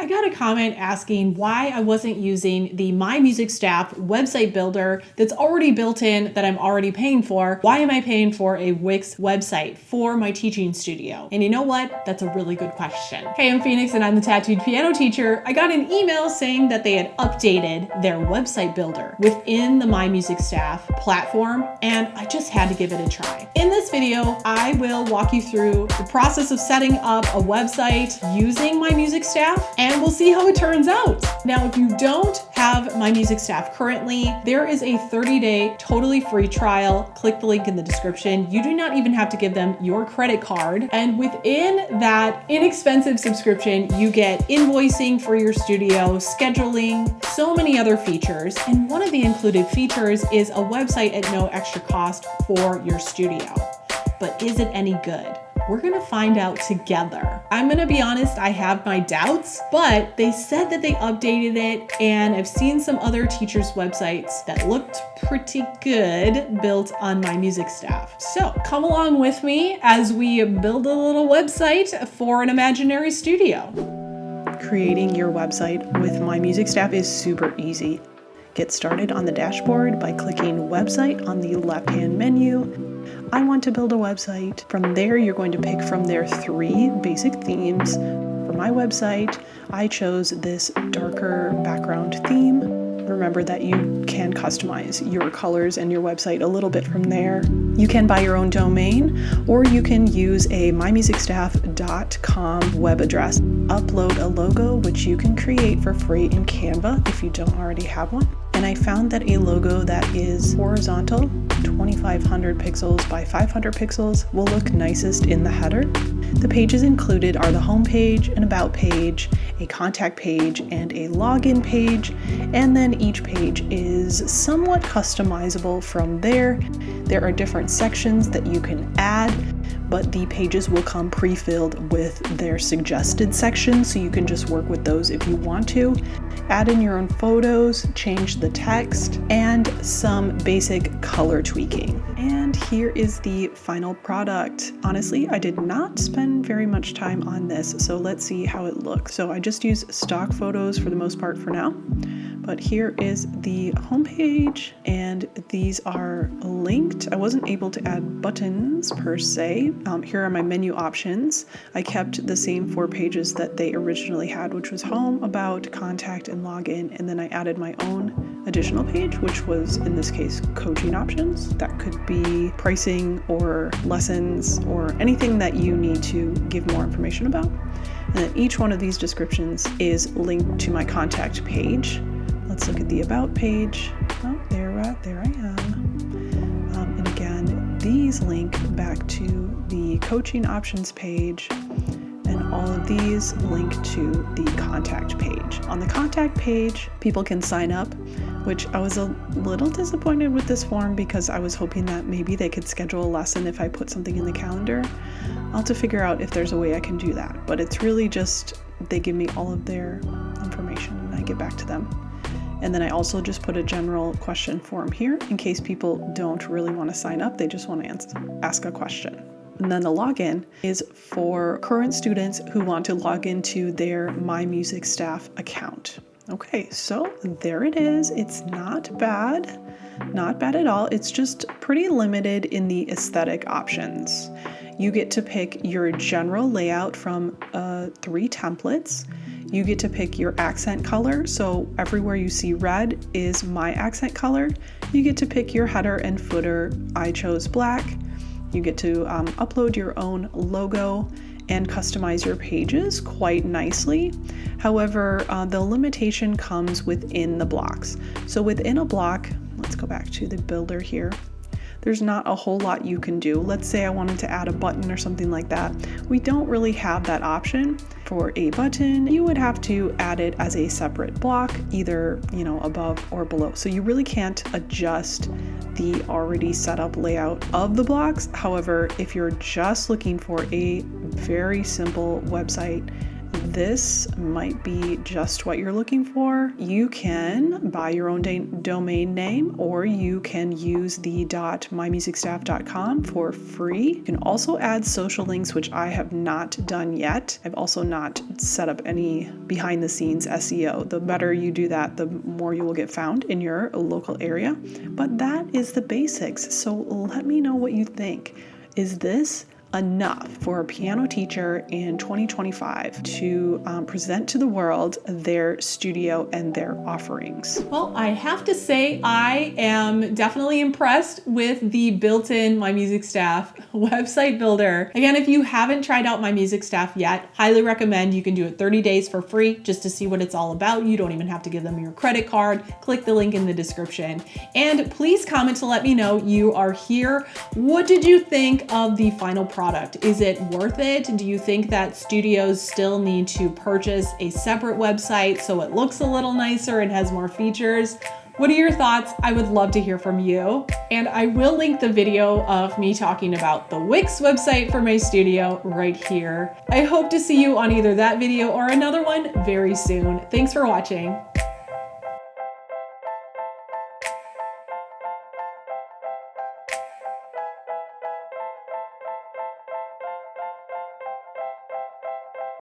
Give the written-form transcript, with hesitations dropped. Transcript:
I got a comment asking why I wasn't using the MyMusicStaff website builder that's already built in that I'm already paying for. Why am I paying for a Wix website for my teaching studio? And you know what? That's a really good question. Hey, I'm Phoenix and I'm the Tattooed Piano Teacher. I got an email saying that they had updated their website builder within the MyMusicStaff platform, and I just had to give it a try. In this video, I will walk you through the process of setting up a website using MyMusicStaff, and we'll see how it turns out. Now, if you don't have MyMusicStaff currently, there is a 30-day totally free trial. Click the link in the description. You do not even have to give them your credit card. And within that inexpensive subscription, you get invoicing for your studio, scheduling, so many other features. And one of the included features is a website at no extra cost for your studio. But is it any good? We're gonna find out together. I'm gonna be honest, I have my doubts, but they said that they updated it, and I've seen some other teachers' websites that looked pretty good built on MyMusicStaff. So come along with me as we build a little website for an imaginary studio. Creating your website with MyMusicStaff is super easy. Get started on the dashboard by clicking Website on the left-hand menu. I want to build a website. From there, you're going to pick from their 3 basic themes. For my website, I chose this darker background theme. Remember that you can customize your colors and your website a little bit from there. You can buy your own domain, or you can use a mymusicstaff.com web address. Upload a logo, which you can create for free in Canva if you don't already have one. And I found that a logo that is horizontal, 2500 pixels by 500 pixels, will look nicest in the header. The pages included are the home page, an about page, a contact page, and a login page. And then each page is somewhat customizable from there. There are different sections that you can add, but the pages will come pre-filled with their suggested sections, so you can just work with those if you want to. Add in your own photos, change the text, and some basic color tweaking. And here is the final product. Honestly, I did not spend very much time on this, so let's see how it looks. So I just use stock photos for the most part for now. But here is the homepage, and these are linked. I wasn't able to add buttons per se. Here are my menu options. I kept the same 4 pages that they originally had, which was home, about, contact, and login. And then I added my own additional page, which was, in this case, coaching options. That could be pricing or lessons or anything that you need to give more information about. And then each one of these descriptions is linked to my contact page. Let's look at the about page. Oh, there I am. And again, these link back to the coaching options page, and all of these link to the contact page. On the contact page, people can sign up, which I was a little disappointed with this form because I was hoping that maybe they could schedule a lesson if I put something in the calendar. I'll have to figure out if there's a way I can do that, but it's really just they give me all of their information and I get back to them. And then I also just put a general question form here in case people don't really want to sign up, they just want to ask a question. And then the login is for current students who want to log into their MyMusicStaff account. Okay, so there it is. It's not bad at all. It's just pretty limited in the aesthetic options. You get to pick your general layout from 3 templates. You get to pick your accent color. So everywhere you see red is my accent color. You get to pick your header and footer. I chose black. You get to upload your own logo and customize your pages quite nicely. However, the limitation comes within the blocks. So within a block, let's go back to the builder here. There's not a whole lot you can do. Let's say I wanted to add a button or something like that. We don't really have that option. For a button, you would have to add it as a separate block, either, above or below. So you really can't adjust the already set up layout of the blocks. However, if you're just looking for a very simple website, this might be just what you're looking for. You can buy your own domain name, or you can use the .mymusicstaff.com for free. You can also add social links, which I have not done yet. I've also not set up any behind the scenes SEO. The better you do that, the more you will get found in your local area. But that is the basics. So let me know what you think. Is this enough for a piano teacher in 2025 to present to the world their studio and their offerings? Well, I have to say I am definitely impressed with the built-in MyMusicStaff website builder. Again, if you haven't tried out MyMusicStaff yet, highly recommend. You can do it 30 days for free just to see what it's all about. You don't even have to give them your credit card. Click the link in the description. And please comment to let me know you are here. What did you think of the final product? Is it worth it? Do you think that studios still need to purchase a separate website so it looks a little nicer and has more features? What are your thoughts? I would love to hear from you. And I will link the video of me talking about the Wix website for my studio right here. I hope to see you on either that video or another one very soon. Thanks for watching.